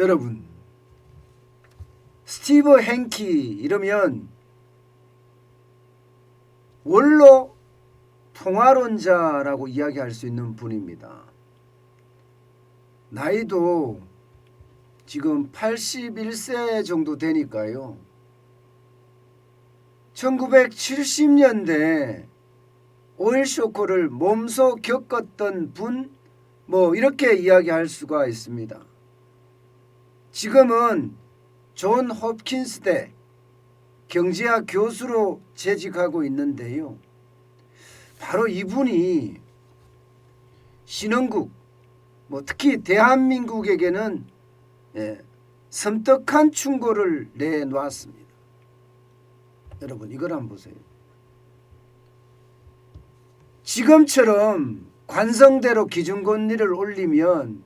여러분, 스티브 행키 이러면 원로 통화론자라고 이야기할 수 있는 분입니다. 나이도 지금 81세 정도 되니까요. 1970년대 오일 쇼크를 몸소 겪었던 분, 이렇게 이야기할 수가 있습니다. 지금은 존 홉킨스대 경제학 교수로 재직하고 있는데요. 바로 이분이 신흥국, 특히 대한민국에게는 섬뜩한 충고를 내놓았습니다. 여러분, 이걸 한번 보세요. 지금처럼 관성대로 기준금리를 올리면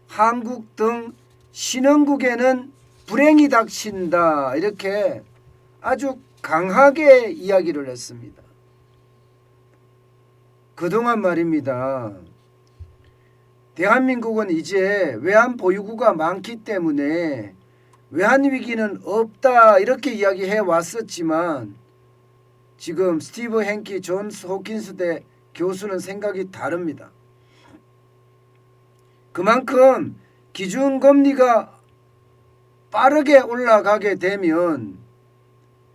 한국 등 신흥국에는 불행이 닥친다, 이렇게 아주 강하게 이야기를 했습니다. 그동안 말입니다. 대한민국은 이제 외환 보유고가 많기 때문에 외환 위기는 없다, 이렇게 이야기해 왔었지만 지금 스티브 행키 존 호킨스대 교수는 생각이 다릅니다. 그만큼 기준금리가 빠르게 올라가게 되면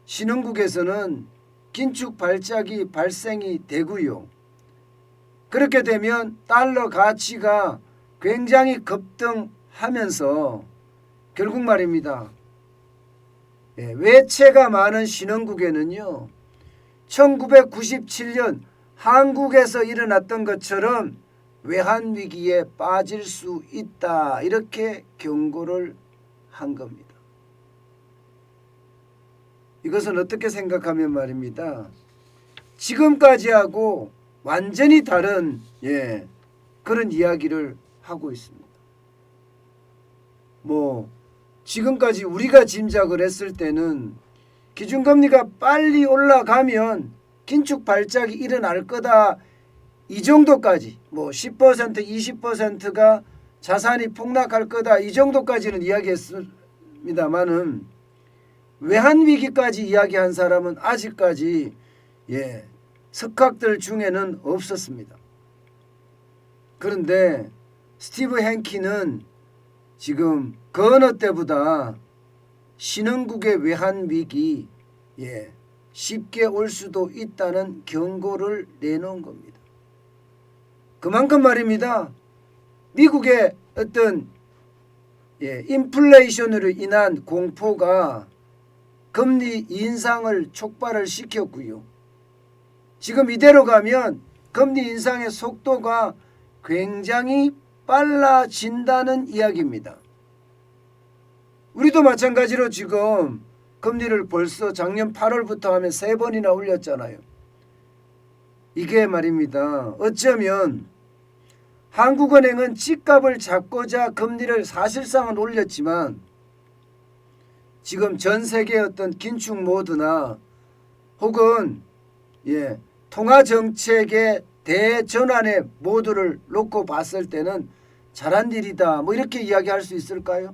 신흥국에서는 긴축 발작이 발생이 되고요. 그렇게 되면 달러 가치가 굉장히 급등하면서 결국 말입니다. 외채가 많은 신흥국에는요, 1997년 한국에서 일어났던 것처럼 외환위기에 빠질 수 있다, 이렇게 경고를 한 겁니다. 이것은 어떻게 생각하면 말입니다. 지금까지하고 완전히 다른 그런 이야기를 하고 있습니다. 지금까지 우리가 짐작을 했을 때는 기준금리가 빨리 올라가면 긴축 발작이 일어날 거다, 이 정도까지 10% 20%가 자산이 폭락할 거다, 이 정도까지는 이야기했습니다만은 외환위기까지 이야기한 사람은 아직까지 석학들 중에는 없었습니다. 그런데 스티브 행키는 지금 그 어느 때보다 신흥국의 외환위기 쉽게 올 수도 있다는 경고를 내놓은 겁니다. 그만큼 말입니다. 미국의 어떤 인플레이션으로 인한 공포가 금리 인상을 촉발을 시켰고요. 지금 이대로 가면 금리 인상의 속도가 굉장히 빨라진다는 이야기입니다. 우리도 마찬가지로 지금 금리를 벌써 작년 8월부터 하면 3번이나 올렸잖아요. 이게 말입니다. 어쩌면 한국은행은 집값을 잡고자 금리를 사실상은 올렸지만 지금 전 세계의 어떤 긴축 모드나 혹은 통화정책의 대전환의 모드를 놓고 봤을 때는 잘한 일이다, 이렇게 이야기할 수 있을까요?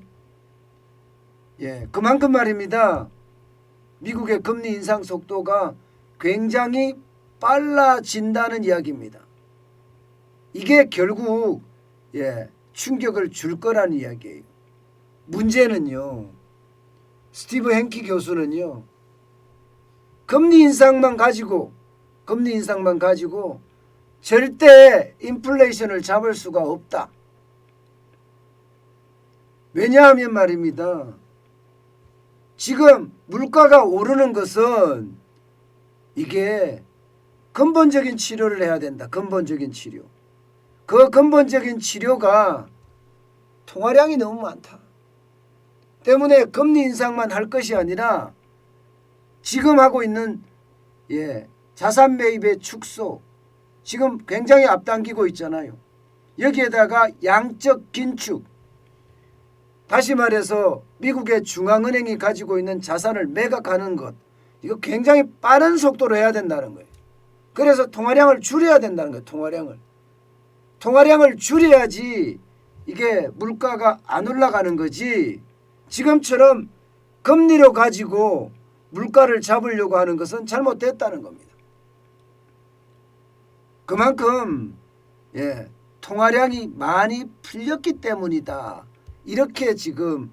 그만큼 말입니다. 미국의 금리 인상 속도가 굉장히 빨라진다는 이야기입니다. 이게 결국 충격을 줄 거라는 이야기예요. 문제는요, 스티브 행키 교수는요, 금리 인상만 가지고 절대 인플레이션을 잡을 수가 없다. 왜냐하면 말입니다. 지금 물가가 오르는 것은 이게 근본적인 치료를 해야 된다. 근본적인 치료. 그 근본적인 치료가 통화량이 너무 많다. 때문에 금리 인상만 할 것이 아니라 지금 하고 있는 자산 매입의 축소, 지금 굉장히 앞당기고 있잖아요. 여기에다가 양적 긴축, 다시 말해서 미국의 중앙은행이 가지고 있는 자산을 매각하는 것, 이거 굉장히 빠른 속도로 해야 된다는 거예요. 그래서 통화량을 줄여야 된다는 거예요. 통화량을 줄여야지 이게 물가가 안 올라가는 거지, 지금처럼 금리로 가지고 물가를 잡으려고 하는 것은 잘못됐다는 겁니다. 그만큼 통화량이 많이 풀렸기 때문이다, 이렇게 지금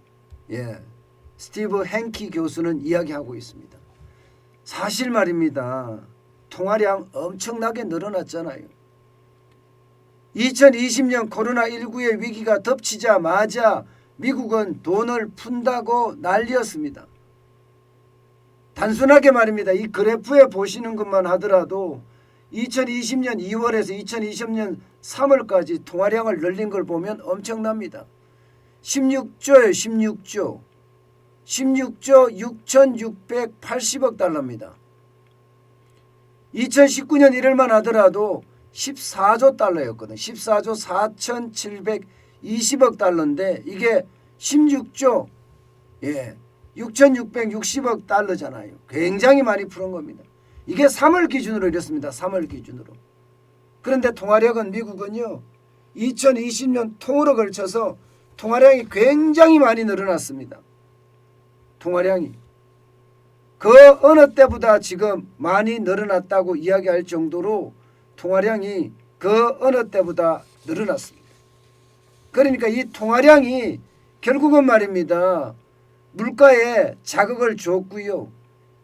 스티브 행키 교수는 이야기하고 있습니다. 사실 말입니다. 통화량 엄청나게 늘어났잖아요. 2020년 코로나19의 위기가 덮치자마자 미국은 돈을 푼다고 난리였습니다. 단순하게 말입니다. 이 그래프에 보시는 것만 하더라도 2020년 2월에서 2020년 3월까지 통화량을 늘린 걸 보면 엄청납니다. 16조예요. 16조. 16조 6,680억 달러입니다. 2019년 1월만 하더라도 14조 달러였거든요. 14조 4,720억 달러인데 이게 16조 6,660억 달러잖아요. 굉장히 많이 풀은 겁니다. 이게 3월 기준으로 이렇습니다. 3월 기준으로. 그런데 통화력은 미국은요, 2020년 통으로 걸쳐서 통화량이 굉장히 많이 늘어났습니다. 통화량이. 그 어느 때보다 지금 많이 늘어났다고 이야기할 정도로 통화량이 그 어느 때보다 늘어났습니다. 그러니까 이 통화량이 결국은 말입니다. 물가에 자극을 줬고요.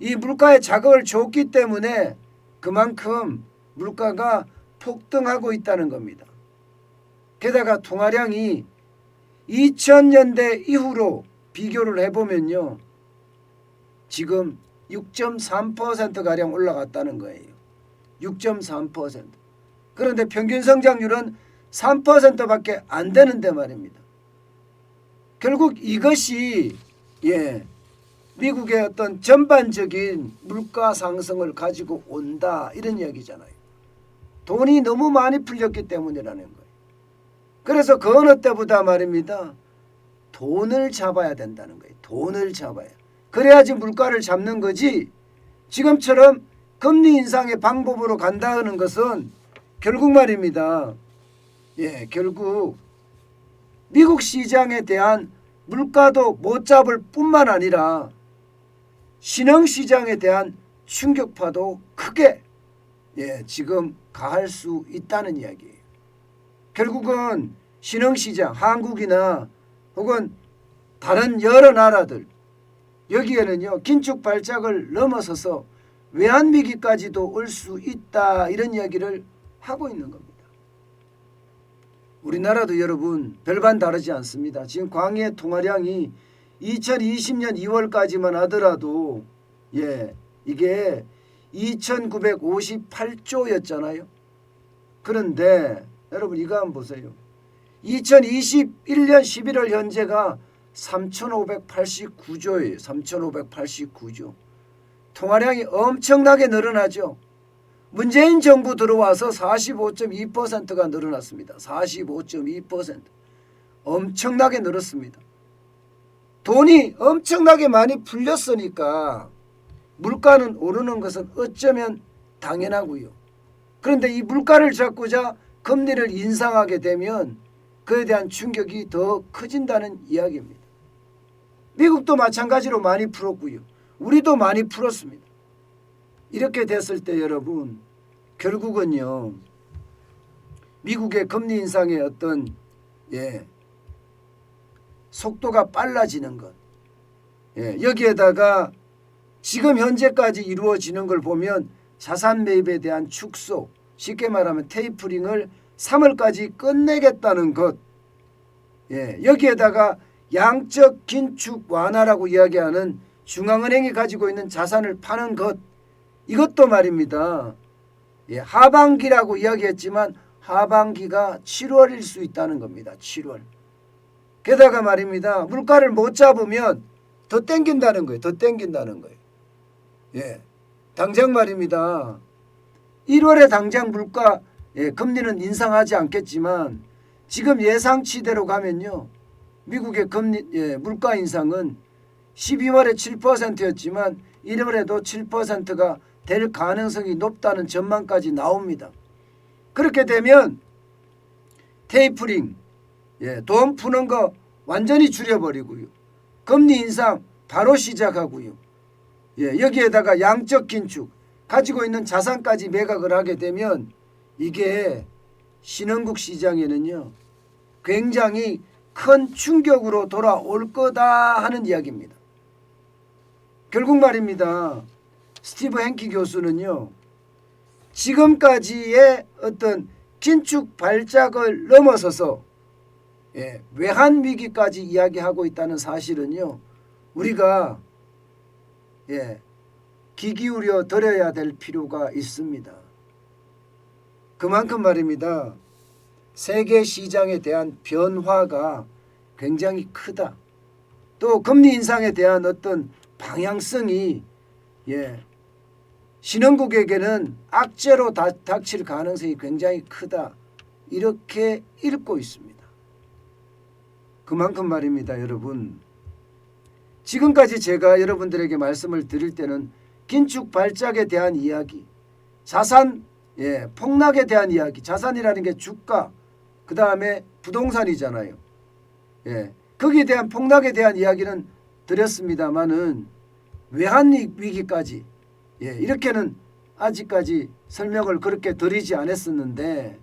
이 물가에 자극을 줬기 때문에 그만큼 물가가 폭등하고 있다는 겁니다. 게다가 통화량이 2000년대 이후로 비교를 해보면요, 지금 6.3%가량 올라갔다는 거예요. 6.3%. 그런데 평균 성장률은 3%밖에 안 되는데 말입니다. 결국 이것이 미국의 어떤 전반적인 물가 상승을 가지고 온다, 이런 이야기잖아요. 돈이 너무 많이 풀렸기 때문이라는 거예요. 그래서 그 어느 때보다 말입니다. 돈을 잡아야 된다는 거예요. 돈을 잡아야. 그래야지 물가를 잡는 거지, 지금처럼 금리 인상의 방법으로 간다는 것은 결국 말입니다. 결국 미국 시장에 대한 물가도 못 잡을 뿐만 아니라 신흥시장에 대한 충격파도 크게 지금 가할 수 있다는 이야기예요. 결국은 신흥시장, 한국이나 혹은 다른 여러 나라들, 여기에는요, 긴축 발작을 넘어서서 외환위기까지도 올 수 있다, 이런 이야기를 하고 있는 겁니다. 우리나라도 여러분 별반 다르지 않습니다. 지금 광해 통화량이 2020년 2월까지만 하더라도 이게 2,958조였잖아요. 그런데 여러분 이거 한번 보세요. 2021년 11월 현재가 3,589조예요. 3,589조. 통화량이 엄청나게 늘어나죠. 문재인 정부 들어와서 45.2%가 늘어났습니다. 45.2%. 엄청나게 늘었습니다. 돈이 엄청나게 많이 풀렸으니까 물가는 오르는 것은 어쩌면 당연하고요. 그런데 이 물가를 잡고자 금리를 인상하게 되면 그에 대한 충격이 더 커진다는 이야기입니다. 미국도 마찬가지로 많이 풀었고요. 우리도 많이 풀었습니다. 이렇게 됐을 때 여러분, 결국은요, 미국의 금리 인상의 어떤 속도가 빨라지는 것, 여기에다가 지금 현재까지 이루어지는 걸 보면 자산 매입에 대한 축소, 쉽게 말하면 테이퍼링을 3월까지 끝내겠다는 것, 여기에다가 양적 긴축 완화라고 이야기하는 중앙은행이 가지고 있는 자산을 파는 것, 이것도 말입니다. 하반기라고 이야기했지만 하반기가 7월일 수 있다는 겁니다. 7월. 게다가 말입니다. 물가를 못 잡으면 더 땡긴다는 거예요. 더 땡긴다는 거예요. 당장 말입니다. 1월에 당장 물가 금리는 인상하지 않겠지만 지금 예상치대로 가면요, 미국의 물가 인상은 12월에 7%였지만 1월에도 7%가 될 가능성이 높다는 전망까지 나옵니다. 그렇게 되면 테이퍼링, 돈 푸는 거 완전히 줄여버리고요. 금리 인상 바로 시작하고요. 여기에다가 양적 긴축, 가지고 있는 자산까지 매각을 하게 되면 이게 신흥국 시장에는요 굉장히 큰 충격으로 돌아올 거다 하는 이야기입니다. 결국 말입니다. 스티브 행키 교수는요 지금까지의 어떤 긴축 발작을 넘어서서 외환 위기까지 이야기하고 있다는 사실은요 우리가 귀 기울여 들어야 될 필요가 있습니다. 그만큼 말입니다. 세계 시장에 대한 변화가 굉장히 크다. 또 금리 인상에 대한 어떤 방향성이 신흥국에게는 악재로 닥칠 가능성이 굉장히 크다. 이렇게 읽고 있습니다. 그만큼 말입니다. 여러분. 지금까지 제가 여러분들에게 말씀을 드릴 때는 긴축 발작에 대한 이야기, 자산 폭락에 대한 이야기, 자산이라는 게 주가, 그 다음에 부동산이잖아요. 거기에 대한 폭락에 대한 이야기는 드렸습니다마는 외환 위기까지 이렇게는 아직까지 설명을 그렇게 드리지 않았었는데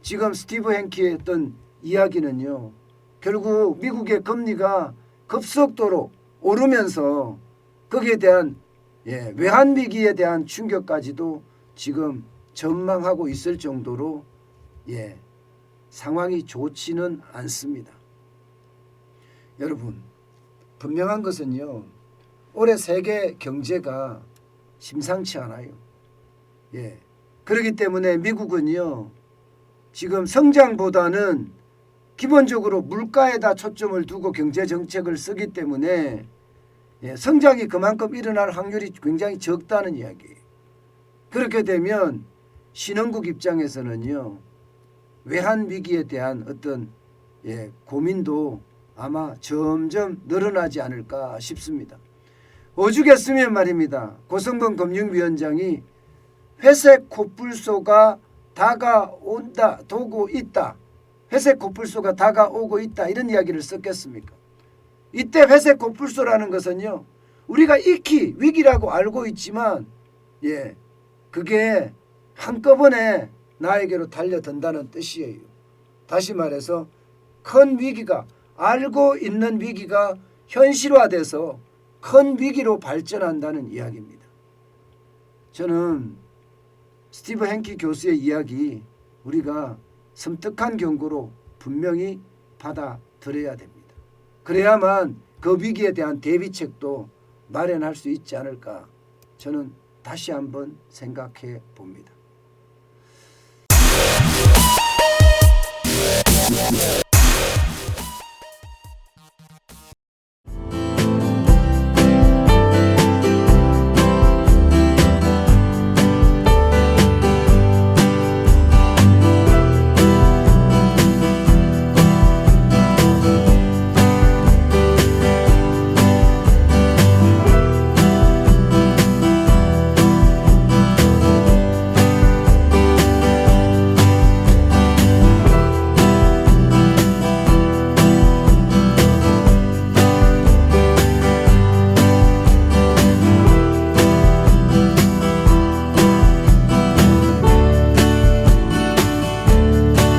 지금 스티브 행키의 어떤 이야기는요 결국 미국의 금리가 급속도로 오르면서 거기에 대한 외환 위기에 대한 충격까지도 지금 전망하고 있을 정도로 상황이 좋지는 않습니다. 여러분 분명한 것은요 올해 세계 경제가 심상치 않아요. 그렇기 때문에 미국은요 지금 성장보다는 기본적으로 물가에다 초점을 두고 경제 정책을 쓰기 때문에 성장이 그만큼 일어날 확률이 굉장히 적다는 이야기예요. 그렇게 되면 신흥국 입장에서는요 외환 위기에 대한 어떤 고민도 아마 점점 늘어나지 않을까 싶습니다. 오죽했으면 말입니다. 고성범 금융위원장이 회색 코뿔소가 다가온다, 도고 있다. 회색 코뿔소가 다가오고 있다. 이런 이야기를 썼겠습니까? 이때 회색 코뿔소라는 것은요. 우리가 익히 위기라고 알고 있지만 그게 한꺼번에 나에게로 달려든다는 뜻이에요. 다시 말해서 큰 위기가 알고 있는 위기가 현실화돼서 큰 위기로 발전한다는 이야기입니다. 저는 스티브 행키 교수의 이야기 우리가 섬뜩한 경고로 분명히 받아들여야 됩니다. 그래야만 그 위기에 대한 대비책도 마련할 수 있지 않을까 저는 다시 한번 생각해 봅니다.